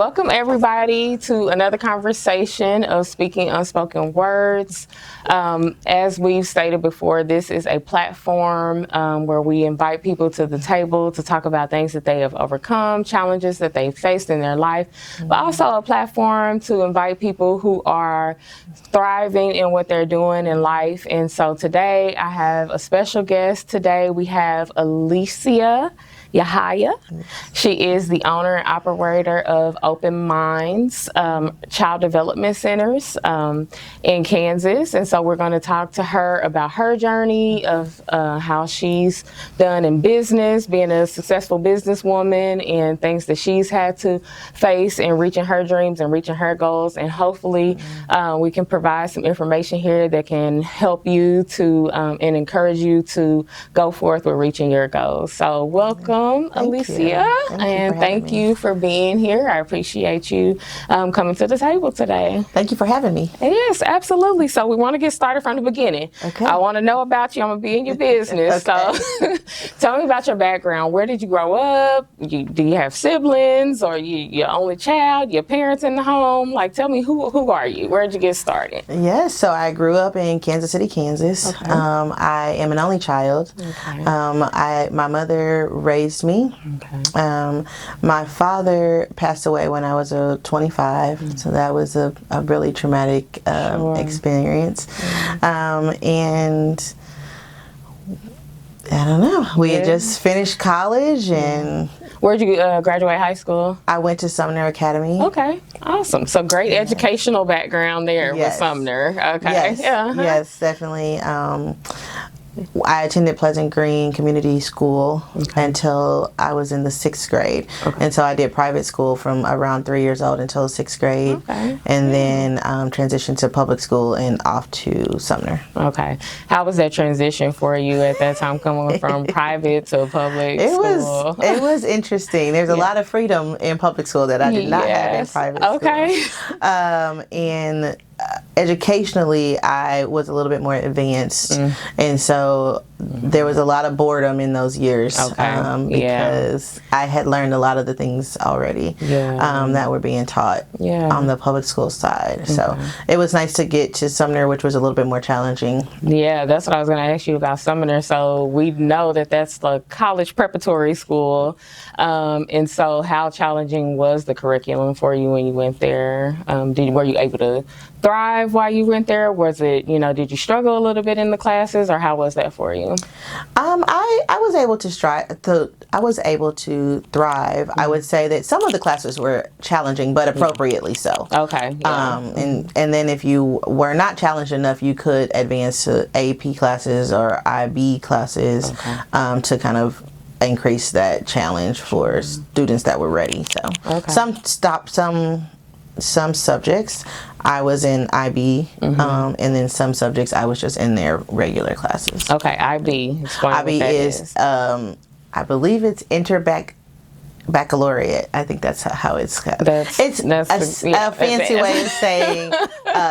Welcome everybody to another conversation of Speaking Unspoken Words. As we've stated before, this is a platform where we invite people to the table to talk about things that they have overcome, challenges that they've faced in their life, but also a platform to invite people who are thriving in what they're doing in life. And so today I have a special guest. Today we have Alicia Yahaya. She is the owner and operator of Open Minds Child Development Centers in Kansas. And so we're going to talk to her about her journey of how she's done in business, being a successful businesswoman, and things that she's had to face in reaching her dreams and reaching her goals. And hopefully we can provide some information here that can help you to and encourage you to go forth with reaching your goals. So welcome. Alicia, and thank you for being here. I appreciate you coming to the table today. Thank you for having me. Yes, absolutely. So we want to get started from the beginning. Okay. I want to know about you. I'm going to be in your business. Okay. So tell me about your background. Where did you grow up? Do you have siblings, or your only child, your parents in the home? Like, tell me, who are you? Where did you get started? Yes, so I grew up in Kansas City, Kansas. Okay. I am an only child. Okay. My mother raised me. Okay. My father passed away when I was 25, so that was a really traumatic experience. And I don't know, we had just finished college. And where'd you graduate high school? I went to Sumner Academy. Okay, awesome. So great educational background there with Sumner. Okay. Yes, yes, definitely. I attended Pleasant Green Community School until I was in the 6th grade. Okay. And so I did private school from around 3 years old until 6th grade. Okay. And then transitioned to public school and off to Sumner. Okay. How was that transition for you at that time, coming from private to public school? It was interesting. There's a lot of freedom in public school that I did not have in private school. And educationally, I was a little bit more advanced, and so there was a lot of boredom in those years because I had learned a lot of the things already that were being taught on the public school side. So it was nice to get to Sumner, which was a little bit more challenging. Yeah, that's what I was going to ask you about Sumner. So we know that that's the college preparatory school, and so how challenging was the curriculum for you when you went there? Were you able to thrive while you went there? Was it, did you struggle a little bit in the classes, or how was that for you? I was able to thrive. I would say that some of the classes were challenging, but appropriately so. Okay. And then if you were not challenged enough, you could advance to AP classes or IB classes to kind of increase that challenge for students that were ready. So some subjects I was in IB, and then some subjects I was just in their regular classes. Okay, IB. Explain IB what that is I believe it's baccalaureate. I think that's how it's called. It's a fancy way of saying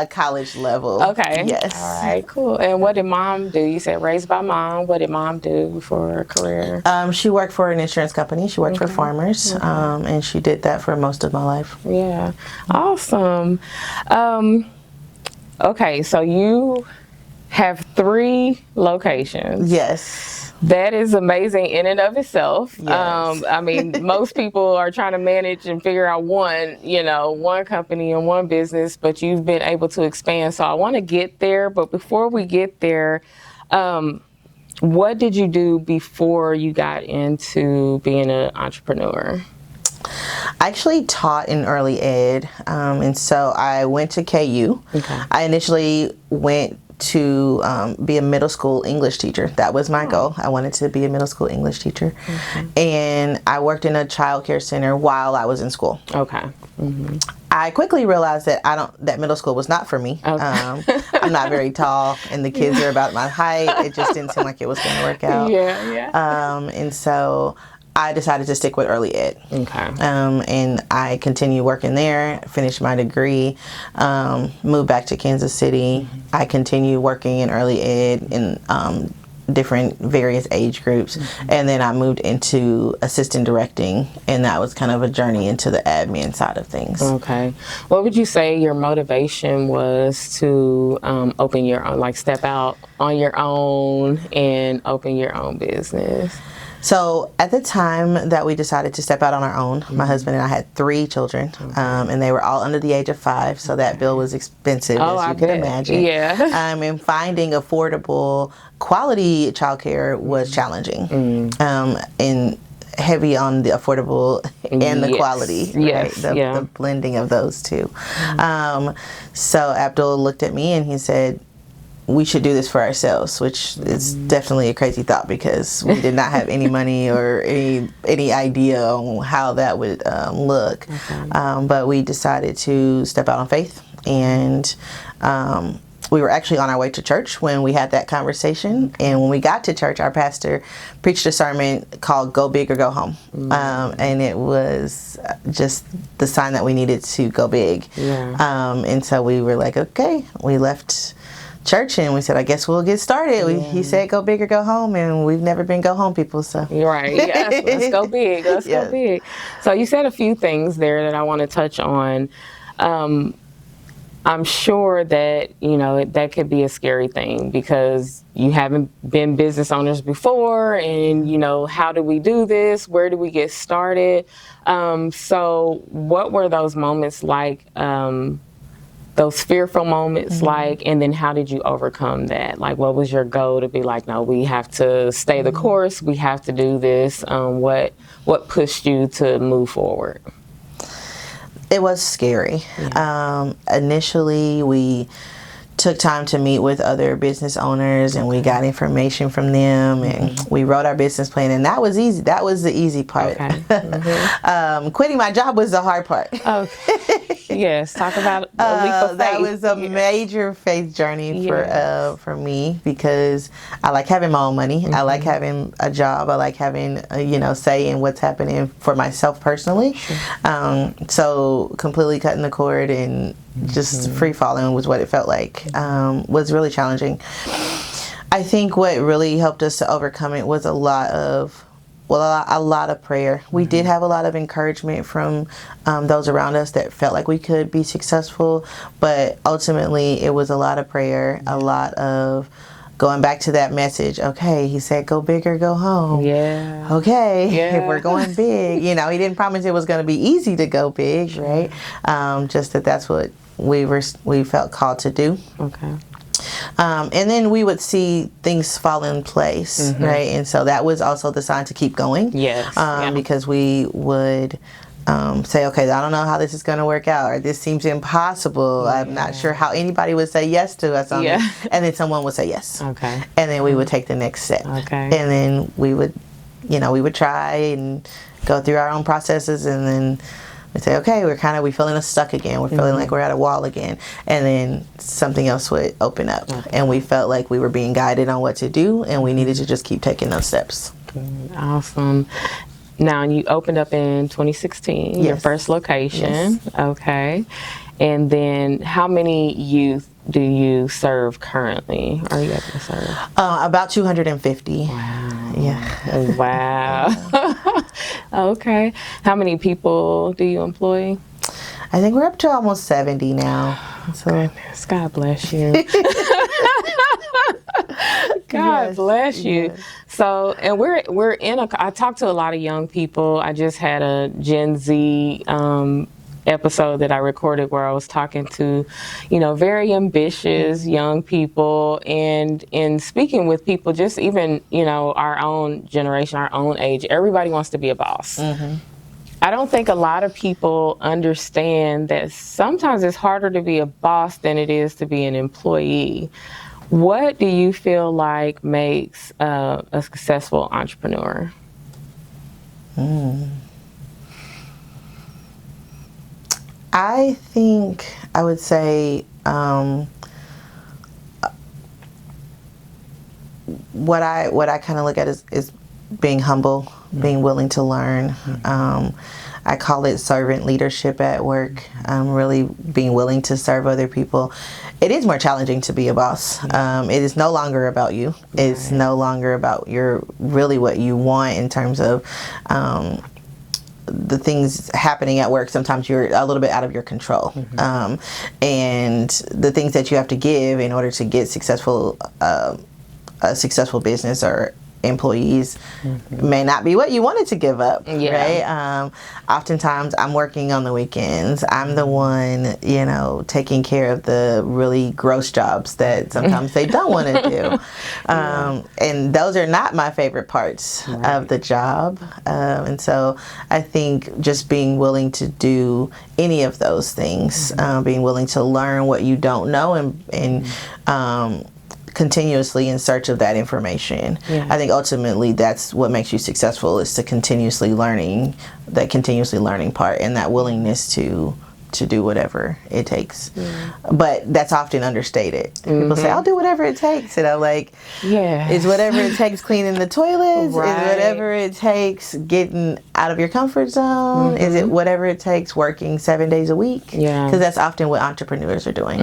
college level. Okay. Yes. All right, cool. And what did mom do? You said raised by mom. What did mom do for her career? She worked for an insurance company. She worked for Farmers, and she did that for most of my life. Yeah. Awesome. Okay, so you have 3 locations. Yes. That is amazing in and of itself. Yes. I mean, most people are trying to manage and figure out one company and one business, but you've been able to expand. So I want to get there. But before we get there, what did you do before you got into being an entrepreneur? I actually taught in early ed, and so I went to KU. Okay. I initially went to be a middle school English teacher. That was my goal. I wanted to be a middle school English teacher. And I worked in a child care center while I was in school. Okay. I quickly realized that that middle school was not for me. Okay. I'm not very tall, and the kids are about my height. It just didn't seem like it was going to work out. And so I decided to stick with early ed. Okay. And I continued working there, finished my degree, moved back to Kansas City. I continued working in early ed and different various age groups. And then I moved into assistant directing, and that was kind of a journey into the admin side of things. Okay. What would you say your motivation was to open your own, like step out on your own and open your own business? So at the time that we decided to step out on our own, my husband and I had 3 children, and they were all under the age of 5, so that bill was expensive, as you can imagine. Yeah. And finding affordable, quality childcare was challenging, and heavy on the affordable and the quality, right? The blending of those two. So Abdul looked at me and he said, we should do this for ourselves, which is definitely a crazy thought because we did not have any money or any idea on how that would look. But we decided to step out on faith, and we were actually on our way to church when we had that conversation. And when we got to church, our pastor preached a sermon called Go Big or Go Home. And it was just the sign that we needed to go big. And so we were like, okay, we left church and we said, I guess we'll get started. He said go big or go home, and we've never been go home people, so right. Yes, let's go big. Let's go big. So you said a few things there that I want to touch on. I'm sure that, you know, that could be a scary thing because you haven't been business owners before, and, you know, how do we do this? Where do we get started? So what were those moments like, those fearful moments like, and then how did you overcome that? Like, what was your goal to be like, no, we have to stay the course, we have to do this? What pushed you to move forward? It was scary. Initially, we took time to meet with other business owners, and we got information from them, and we wrote our business plan, and that was easy. That was the easy part. Quitting my job was the hard part. Yes, talk about a leap of faith. That was a major faith journey for me, because I like having my own money. I like having a job. I like having say in what's happening for myself personally. So completely cutting the cord and just free falling was what it felt like. Was really challenging. I think what really helped us to overcome it was a lot of prayer. We did have a lot of encouragement from those around us that felt like we could be successful, but ultimately it was a lot of prayer, a lot of going back to that message. Okay, he said go big or go home. If we're going big, he didn't promise it was going to be easy to go big, right? Just that's what we felt called to do. And then we would see things fall in place, right? And so that was also the sign to keep going. Because we would say, okay, I don't know how this is going to work out, or this seems impossible. I'm not sure how anybody would say yes to us on it. And then someone would say yes. And then we would take the next step. And then we would, we would try and go through our own processes, and then we say, okay, we're feeling stuck again. We're feeling like we're at a wall again. And then something else would open up. And we felt like we were being guided on what to do, and we needed to just keep taking those steps. Awesome. Now, you opened up in 2016, your first location. Okay. And then how many youth do you serve currently? Are you able to serve? About 250. Wow. Wow. Okay. How many people do you employ? I think we're up to almost 70 now. So goodness, God bless you. God bless you. So, and we're in I talk to a lot of young people. I just had a Gen Z episode that I recorded where I was talking to, very ambitious young people, and in speaking with people, just even, our own generation, our own age, everybody wants to be a boss. I don't think a lot of people understand that sometimes it's harder to be a boss than it is to be an employee. What do you feel like makes a successful entrepreneur? I think I would say what I kind of look at is being humble, being willing to learn. I call it servant leadership at work. Really being willing to serve other people. It is more challenging to be a boss. It is no longer about you. It's no longer about really what you want in terms of the things happening at work. Sometimes you're a little bit out of your control. And the things that you have to give in order to get a successful business or employees may not be what you wanted to give up, right? Oftentimes I'm working on the weekends. I'm the one, taking care of the really gross jobs that sometimes they don't want to do. And those are not my favorite parts of the job. And so I think just being willing to do any of those things, being willing to learn what you don't know and continuously in search of that information. I think ultimately that's what makes you successful, is to continuously learning part, and that willingness to do whatever it takes. But that's often understated. People say, I'll do whatever it takes. And I'm like, is whatever it takes cleaning the toilets? Is whatever it takes getting out of your comfort zone? Is it whatever it takes working 7 days a week? Because that's often what entrepreneurs are doing.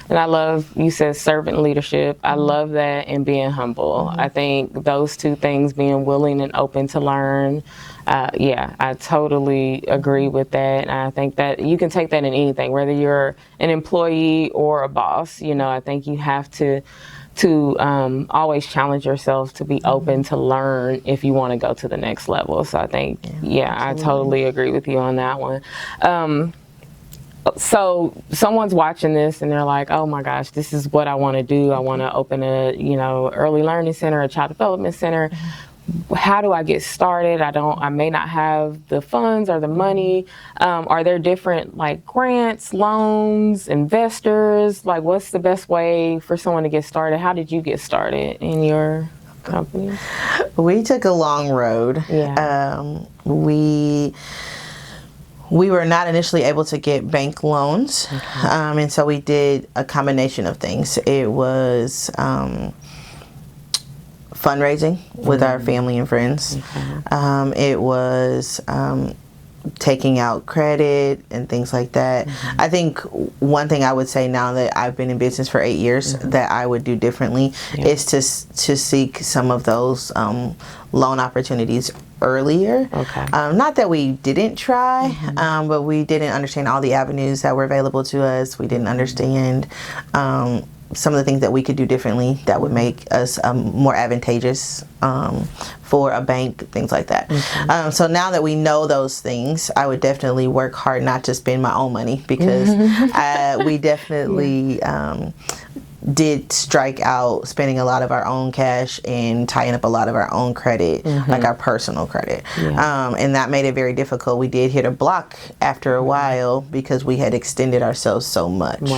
And I love, you said servant leadership. I love that, and being humble. I think those two things, being willing and open to learn, I totally agree with that. And I think that you can take that in anything, whether you're an employee or a boss. I think you have to always challenge yourself to be open to learn if you want to go to the next level. So I think, I totally agree with you on that one. So someone's watching this and they're like, oh my gosh, this is what I want to do. I want to open a, early learning center, a child development center. How do I get started? I may not have the funds or the money. Are there different grants, loans, investors? What's the best way for someone to get started? How did you get started in your company? We took a long road. We were not initially able to get bank loans. And so we did a combination of things. It was fundraising with our family and friends. It was taking out credit and things like that. I think one thing I would say now that I've been in business for 8 years that I would do differently is to seek some of those loan opportunities earlier. Not that we didn't try, but we didn't understand all the avenues that were available to us. We didn't understand some of the things that we could do differently that would make us more advantageous for a bank, things like that. So now that we know those things, I would definitely work hard not to spend my own money, because we definitely did strike out spending a lot of our own cash and tying up a lot of our own credit, like our personal credit. And that made it very difficult. We did hit a block after a while because we had extended ourselves so much.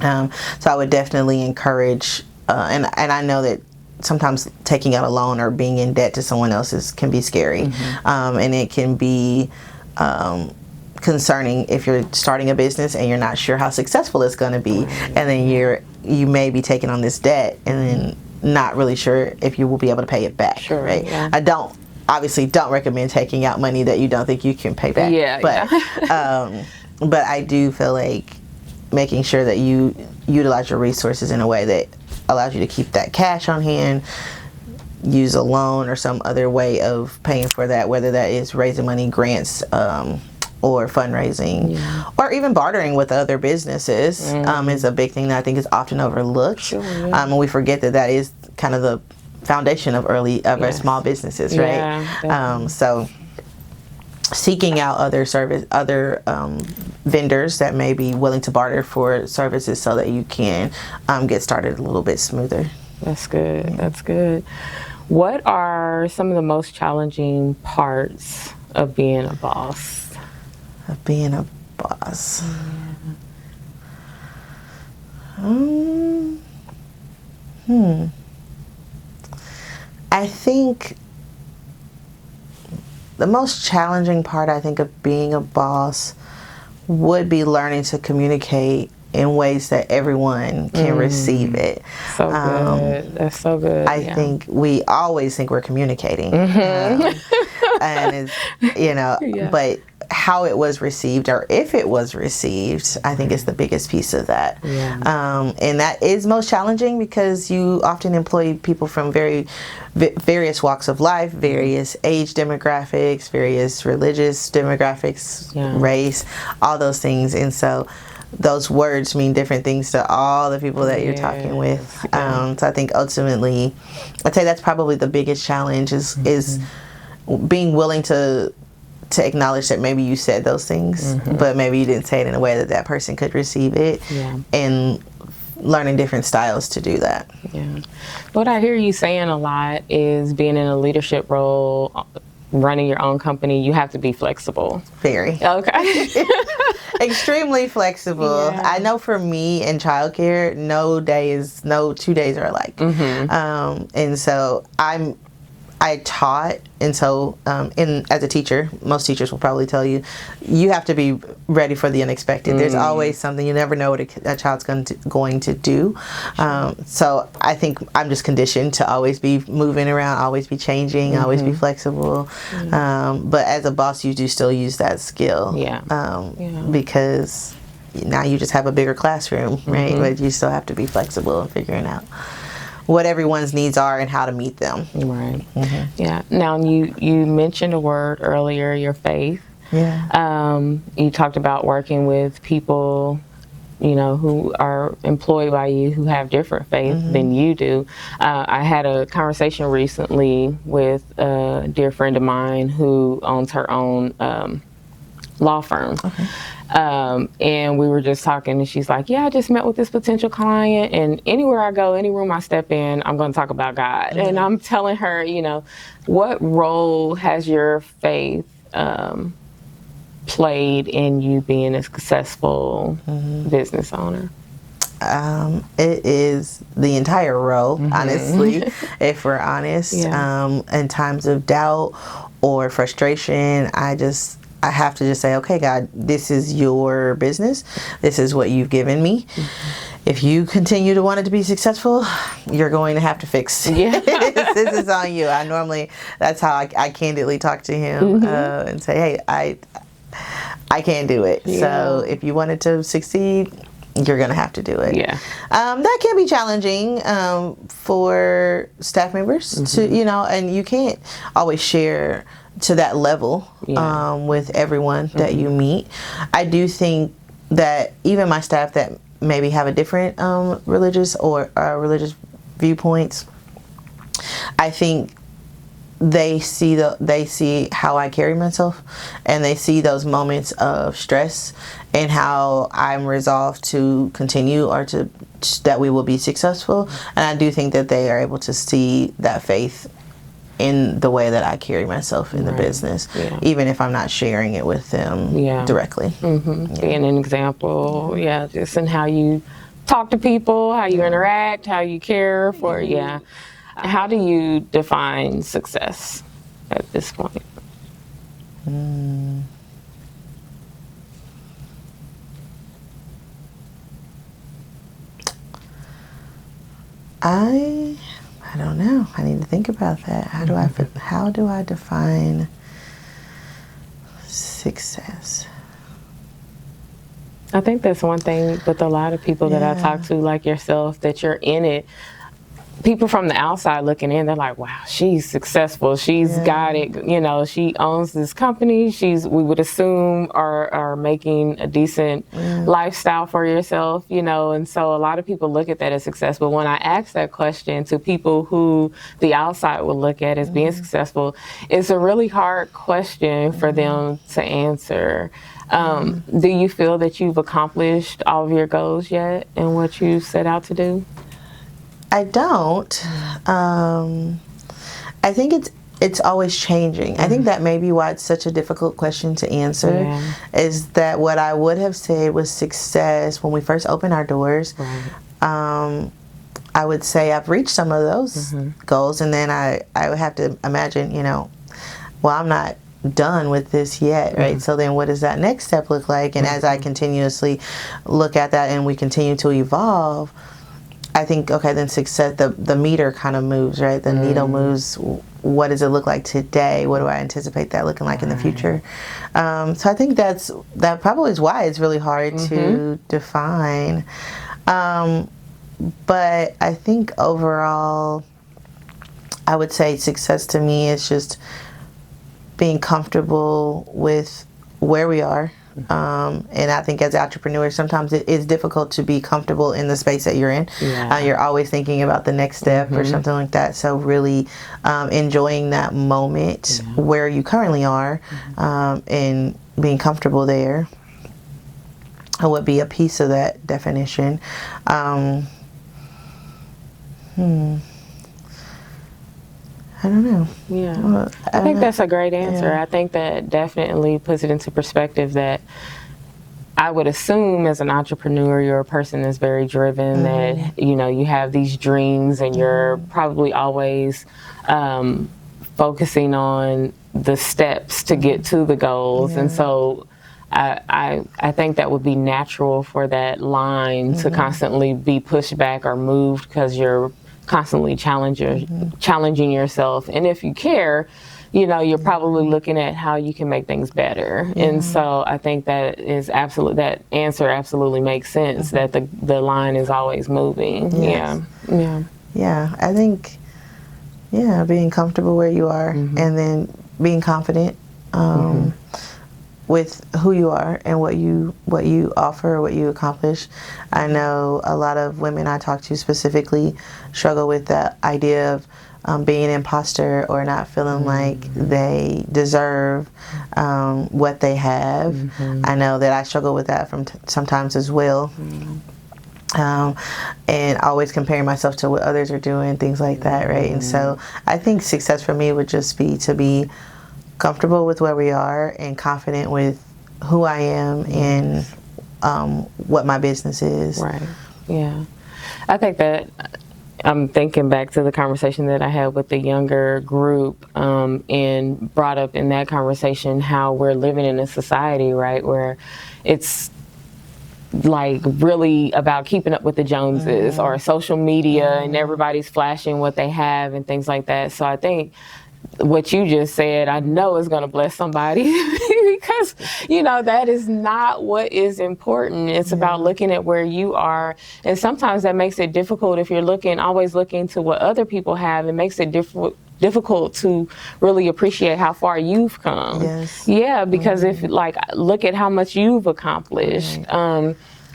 So I would definitely encourage, and I know that sometimes taking out a loan or being in debt to someone else can be scary, and it can be concerning if you're starting a business and you're not sure how successful it's going to be, and then you may be taking on this debt and then not really sure if you will be able to pay it back. I obviously don't recommend taking out money that you don't think you can pay back. But I do feel like making sure that you utilize your resources in a way that allows you to keep that cash on hand, use a loan or some other way of paying for that, whether that is raising money, grants, or fundraising, or even bartering with other businesses is a big thing that I think is often overlooked. And we forget that is kind of the foundation of our small businesses, right? So seeking out other vendors that may be willing to barter for services so that you can get started a little bit smoother. That's good. That's good. What are some of the most challenging parts of being a boss? I think the most challenging part, of being a boss would be learning to communicate in ways that everyone can receive it. So good. That's so good. I think we always think we're communicating, and it's, but how it was received, or if it was received, I think is the biggest piece of that. And that is most challenging because you often employ people from various walks of life, various age demographics, various religious demographics, race, all those things. And so those words mean different things to all the people that you're talking with. So I think ultimately, I'd say that's probably the biggest challenge is being willing to acknowledge that maybe you said those things, but maybe you didn't say it in a way that that person could receive it, and learning different styles to do that. What I hear you saying a lot is being in a leadership role, running your own company, you have to be flexible. Very. Okay. Extremely flexible. I know for me in childcare, no 2 days are alike. And so I taught, and so as a teacher, most teachers will probably tell you, you have to be ready for the unexpected. There's always something. You never know what a child's going to do. So I think I'm just conditioned to always be moving around, always be changing, always be flexible. But as a boss, you do still use that skill. Because now you just have a bigger classroom, right? But you still have to be flexible in figuring out what everyone's needs are and how to meet them. Now you mentioned a word earlier, your faith. You talked about working with people, who are employed by you, who have different faith than you do. I had a conversation recently with a dear friend of mine who owns her own law firm. And we were just talking, and she's like, I just met with this potential client, and anywhere I go, any room I step in, I'm going to talk about God. And I'm telling her, what role has your faith played in you being a successful business owner? It is the entire role, honestly, if we're honest. In times of doubt or frustration, I have to just say, okay, God, this is your business. This is what you've given me. If you continue to want it to be successful, you're going to have to fix. This is on you. That's how I candidly talk to him and say, hey, I can't do it. So if you want it to succeed, you're going to have to do it. That can be challenging for staff members to, and you can't always share to that level with everyone that you meet. I do think that even my staff that maybe have a different religious or religious viewpoints, I think they see how I carry myself, and they see those moments of stress and how I'm resolved to continue or that we will be successful. And I do think that they are able to see that faith in the way that I carry myself in the business, even if I'm not sharing it with them directly. Being an example, just in how you talk to people, how you interact, how you care for, How do you define success at this point? I don't know. I need to think about that. How do I define success? I think that's one thing with a lot of people that I talk to, like yourself, that you're in it. People from the outside looking in, they're like, wow, she's successful. She's got it. She owns this company. We would assume are making a decent lifestyle for yourself, and so a lot of people look at that as success. But when I ask that question to people who the outside would look at as being successful, it's a really hard question for them to answer. Do you feel that you've accomplished all of your goals yet and what you set out to do? I don't. I think it's always changing. I think that may be why it's such a difficult question to answer, is that what I would have said was success when we first opened our doors. I would say I've reached some of those goals, and then I would have to imagine, well, I'm not done with this yet, right? So then what does that next step look like? And as I continuously look at that and we continue to evolve, I think, okay, then success, the meter kind of moves, right? The needle moves. What does it look like today? What do I anticipate that looking like in the future? So I think that probably is why it's really hard to define. But I think overall, I would say success to me is just being comfortable with where we are. And I think as entrepreneurs, sometimes it is difficult to be comfortable in the space that you're in. You're always thinking about the next step or something like that. So really enjoying that moment where you currently are and being comfortable there would be a piece of that definition. I don't know. Yeah. I think that's a great answer. I think that definitely puts it into perspective that I would assume as an entrepreneur, you're a person that's very driven, that, you know, you have these dreams and you're probably always focusing on the steps to get to the goals. And so I think that would be natural for that line to constantly be pushed back or moved because you're constantly challenging yourself. And if you care, you know, you're probably looking at how you can make things better. And so I think that answer absolutely makes sense, that the line is always moving. Yeah, I think, being comfortable where you are and then being confident with who you are and what you offer, what you accomplish. I know a lot of women I talk to specifically struggle with that idea of being an imposter or not feeling like they deserve what they have. I know that I struggle with that from sometimes as well. And always comparing myself to what others are doing, things like that, right? And so I think success for me would just be to be comfortable with where we are and confident with who I am and what my business is. Right. Yeah. I think that I'm thinking back to the conversation that I had with the younger group and brought up in that conversation how we're living in a society, right, where it's like really about keeping up with the Joneses or social media and everybody's flashing what they have and things like that. So I think what you just said, I know is going to bless somebody because, you know, that is not what is important. It's about looking at where you are. And sometimes that makes it difficult if you're always looking to what other people have. It makes it difficult to really appreciate how far you've come. Yeah, because if look at how much you've accomplished.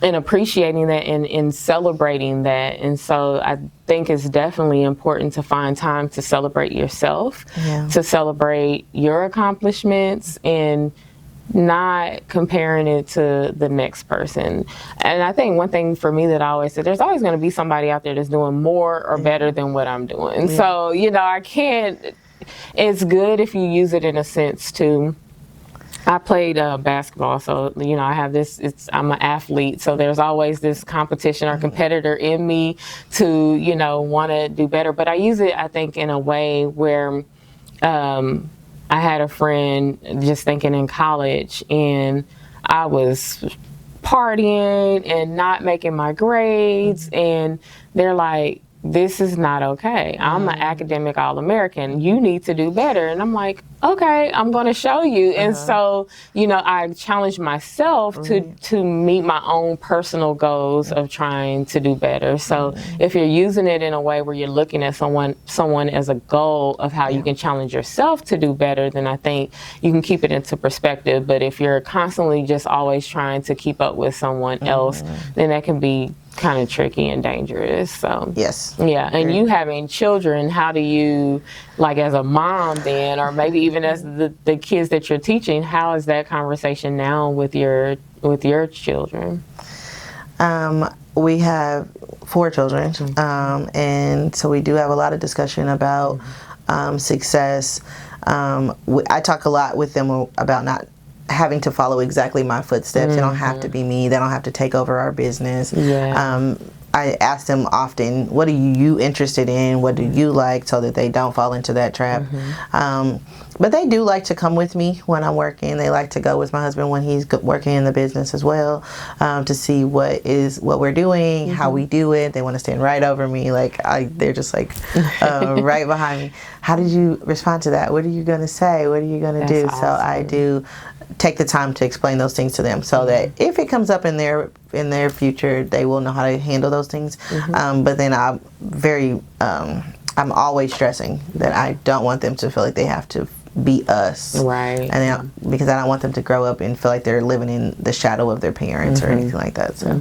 And appreciating that and celebrating that. And so I think it's definitely important to find time to celebrate yourself, to celebrate your accomplishments and not comparing it to the next person. And I think one thing for me that I always say, there's always going to be somebody out there that's doing more or better than what I'm doing. So, you know, it's good if you use it in a sense to, I played basketball, so, you know, I have I'm an athlete, so there's always this competition or competitor in me to, you know, want to do better. But I use it, I think, in a way where I had a friend just thinking in college, and I was partying and not making my grades, and they're like, this is not okay. I'm an academic All-American. You need to do better. And I'm like, okay, I'm going to show you. And so, you know, I challenged myself to meet my own personal goals of trying to do better. So if you're using it in a way where you're looking at someone as a goal of how you can challenge yourself to do better, then I think you can keep it into perspective. But if you're constantly just always trying to keep up with someone else, then that can be kind of tricky and dangerous. So and you having children, how do you, like, as a mom then, or maybe even as the kids that you're teaching, how is that conversation now with your children? We have 4 children, and so we do have a lot of discussion about success. I talk a lot with them about not having to follow exactly my footsteps. They don't have to be me. They don't have to take over our business. I ask them often, what are you interested in? What do you like? So that they don't fall into that trap. But they do like to come with me when I'm working. They like to go with my husband when he's working in the business as well, to see what we're doing, how we do it. They want to stand right over me. They're just like right behind me. How did you respond to that? What are you going to say? What are you going to do? Awesome. So I do take the time to explain those things to them, so that if it comes up in their future, they will know how to handle those things. But then I'm always stressing that I don't want them to feel like they have to be us, right? And because I don't want them to grow up and feel like they're living in the shadow of their parents or anything like that. So,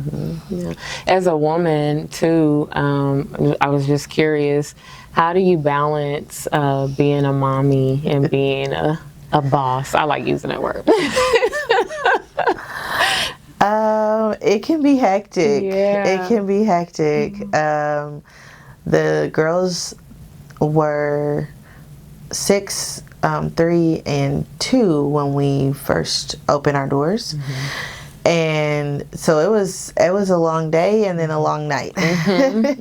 yeah. As a woman too, I was just curious, how do you balance being a mommy and being a boss? I like using that word. It can be hectic. Yeah. It can be hectic. The girls were 6, 3, and 2 when we first opened our doors. And so it was a long day and then a long night.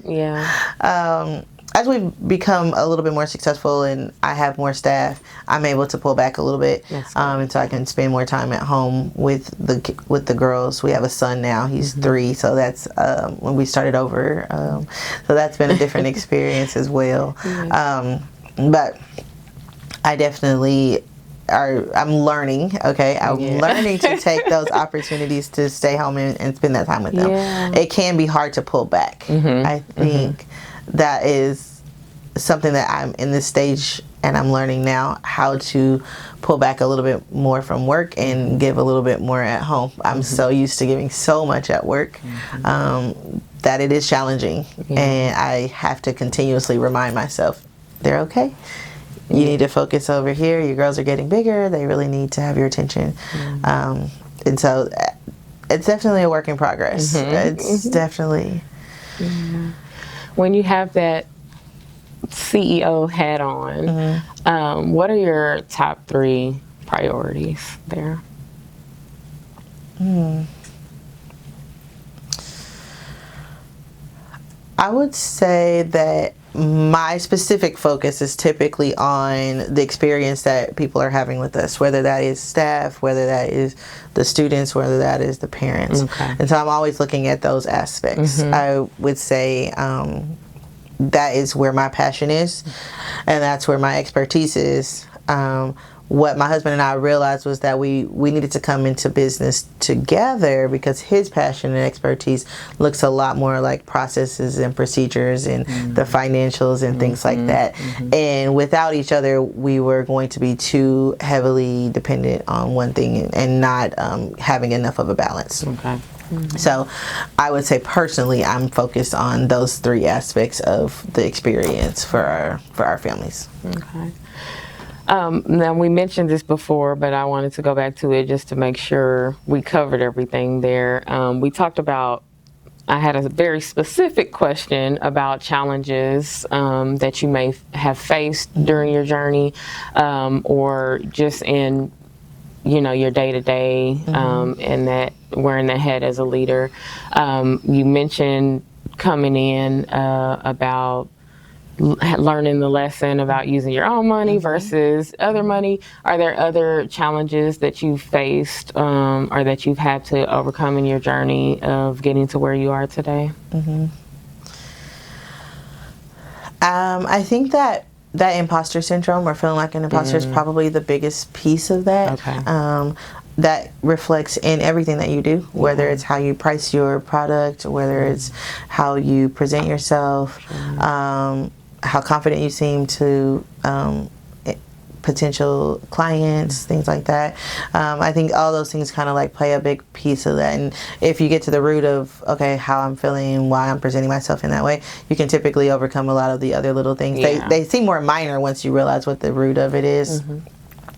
Yeah. As we've become a little bit more successful and I have more staff, I'm able to pull back a little bit, and so I can spend more time at home with the girls. We have a son now; he's 3, so that's when we started over. So that's been a different experience as well. But I definitely I'm learning. Okay, I'm learning to take those opportunities to stay home and spend that time with them. It can be hard to pull back. I think that is something that I'm in this stage and I'm learning now, how to pull back a little bit more from work and give a little bit more at home. I'm so used to giving so much at work that it is challenging, and I have to continuously remind myself, they're okay. You need to focus over here. Your girls are getting bigger. They really need to have your attention. And so it's definitely a work in progress. It's definitely... When you have that CEO hat on, what are your top 3 priorities there? I would say that my specific focus is typically on the experience that people are having with us, whether that is staff, whether that is the students, whether that is the parents. And so I'm always looking at those aspects. I would say that is where my passion is, and that's where my expertise is. What my husband and I realized was that we needed to come into business together, because his passion and expertise looks a lot more like processes and procedures and the financials and things like that. And without each other, we were going to be too heavily dependent on one thing and not having enough of a balance. So I would say personally, I'm focused on those 3 aspects of the experience for our families. Now, we mentioned this before, but I wanted to go back to it just to make sure we covered everything there. We talked about, I had a very specific question about challenges that you may have faced during your journey, or just in, your day-to-day, and that wearing that head as a leader. You mentioned coming in about learning the lesson about using your own money versus other money. Are there other challenges that you've faced or that you've had to overcome in your journey of getting to where you are today? I think that imposter syndrome, or feeling like an imposter, is probably the biggest piece of that. That reflects in everything that you do, whether it's how you price your product, whether it's how you present yourself, how confident you seem to potential clients, things like that. I think all those things kind of like play a big piece of that. And if you get to the root of, okay, how I'm feeling, why I'm presenting myself in that way, you can typically overcome a lot of the other little things. They seem more minor once you realize what the root of it is.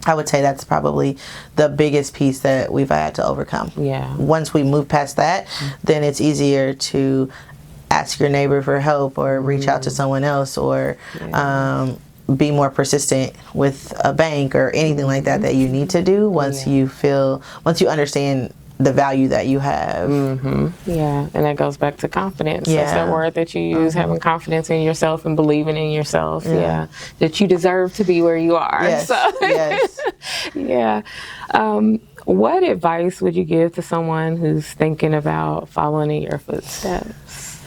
I would say that's probably the biggest piece that we've had to overcome. Once we move past that, then it's easier to ask your neighbor for help, or reach out to someone else, or be more persistent with a bank or anything like that you need to do once you understand the value that you have. Yeah, and that goes back to confidence. Yeah. That's that word that you use, having confidence in yourself and believing in yourself. Yeah. That you deserve to be where you are. Yes, So, yes. yeah. What advice would you give to someone who's thinking about following in your footsteps?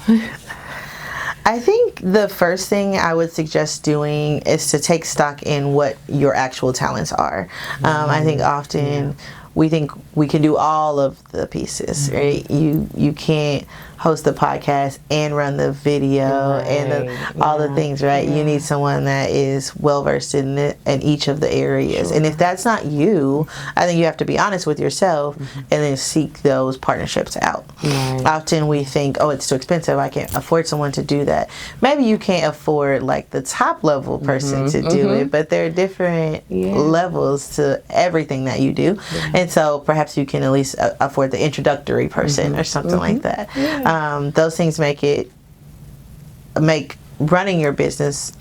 I think the first thing I would suggest doing is to take stock in what your actual talents are. I think often we think we can do all of the pieces, right? You can't host the podcast and run the video and all the things, right? You need someone that is well versed in each of the areas. And if that's not you, I think you have to be honest with yourself and then seek those partnerships out. Often we think, oh, it's too expensive, I can't afford someone to do that. Maybe you can't afford like the top level person to do it, but there are different levels to everything that you do. And so perhaps you can at least afford the introductory person or something like that. Those things make running your business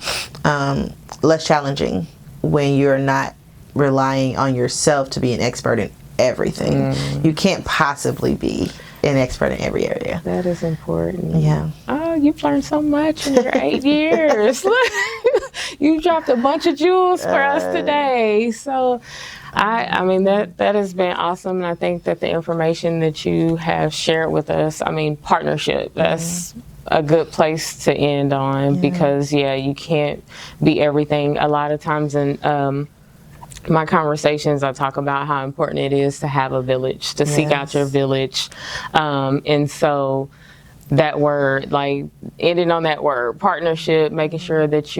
less challenging when you're not relying on yourself to be an expert in everything. You can't possibly be an expert in every area. That is important. Yeah. Oh, you've learned so much in your 8 years. You dropped a bunch of jewels for us today. So I mean, that has been awesome. And I think that the information that you have shared with us, I mean, partnership, that's a good place to end on because, you can't be everything. A lot of times in my conversations, I talk about how important it is to have a village, to seek out your village. And so that word, like ending on that word, partnership, making sure that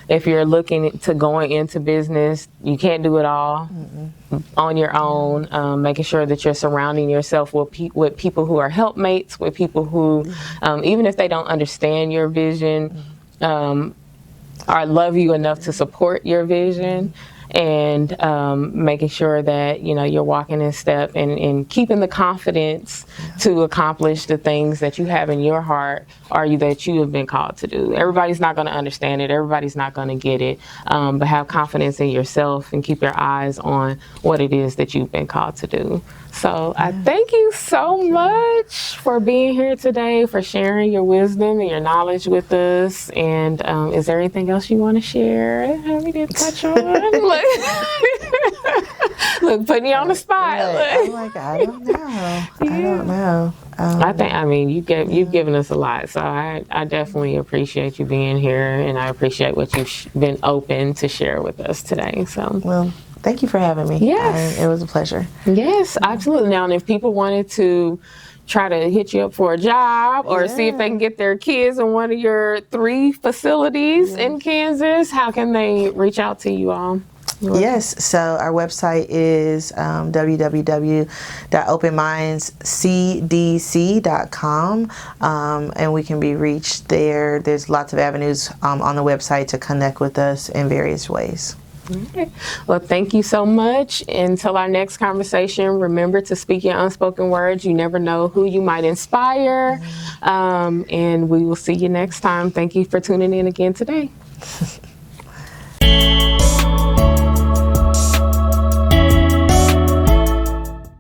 if you're looking to going into business, you can't do it all on your own, making sure that you're surrounding yourself with people who are helpmates, with people who, even if they don't understand your vision, or love you enough to support your vision. And making sure that you're walking in step and keeping the confidence to accomplish the things that you have in your heart or that you have been called to do. Everybody's not going to understand it. Everybody's not going to get it. But have confidence in yourself and keep your eyes on what it is that you've been called to do. So I thank you so much for being here today, for sharing your wisdom and your knowledge with us. And is there anything else you want to share that we didn't touch on? Look, putting you on the spot. I'm like, I don't know. I don't know. I mean, you've given us a lot. So I definitely appreciate you being here. And I appreciate what you've been open to share with us today. So, well, thank you for having me. Yes. It was a pleasure. Yes, absolutely. Now, and if people wanted to try to hit you up for a job or see if they can get their kids in one of your 3 facilities in Kansas, how can they reach out to you all? Yes, so our website is www.openmindscdc.com, and we can be reached there. There's lots of avenues on the website to connect with us in various ways. Okay. Well, thank you so much. Until our next conversation, remember to speak your unspoken words. You never know who you might inspire. And we will see you next time. Thank you for tuning in again today.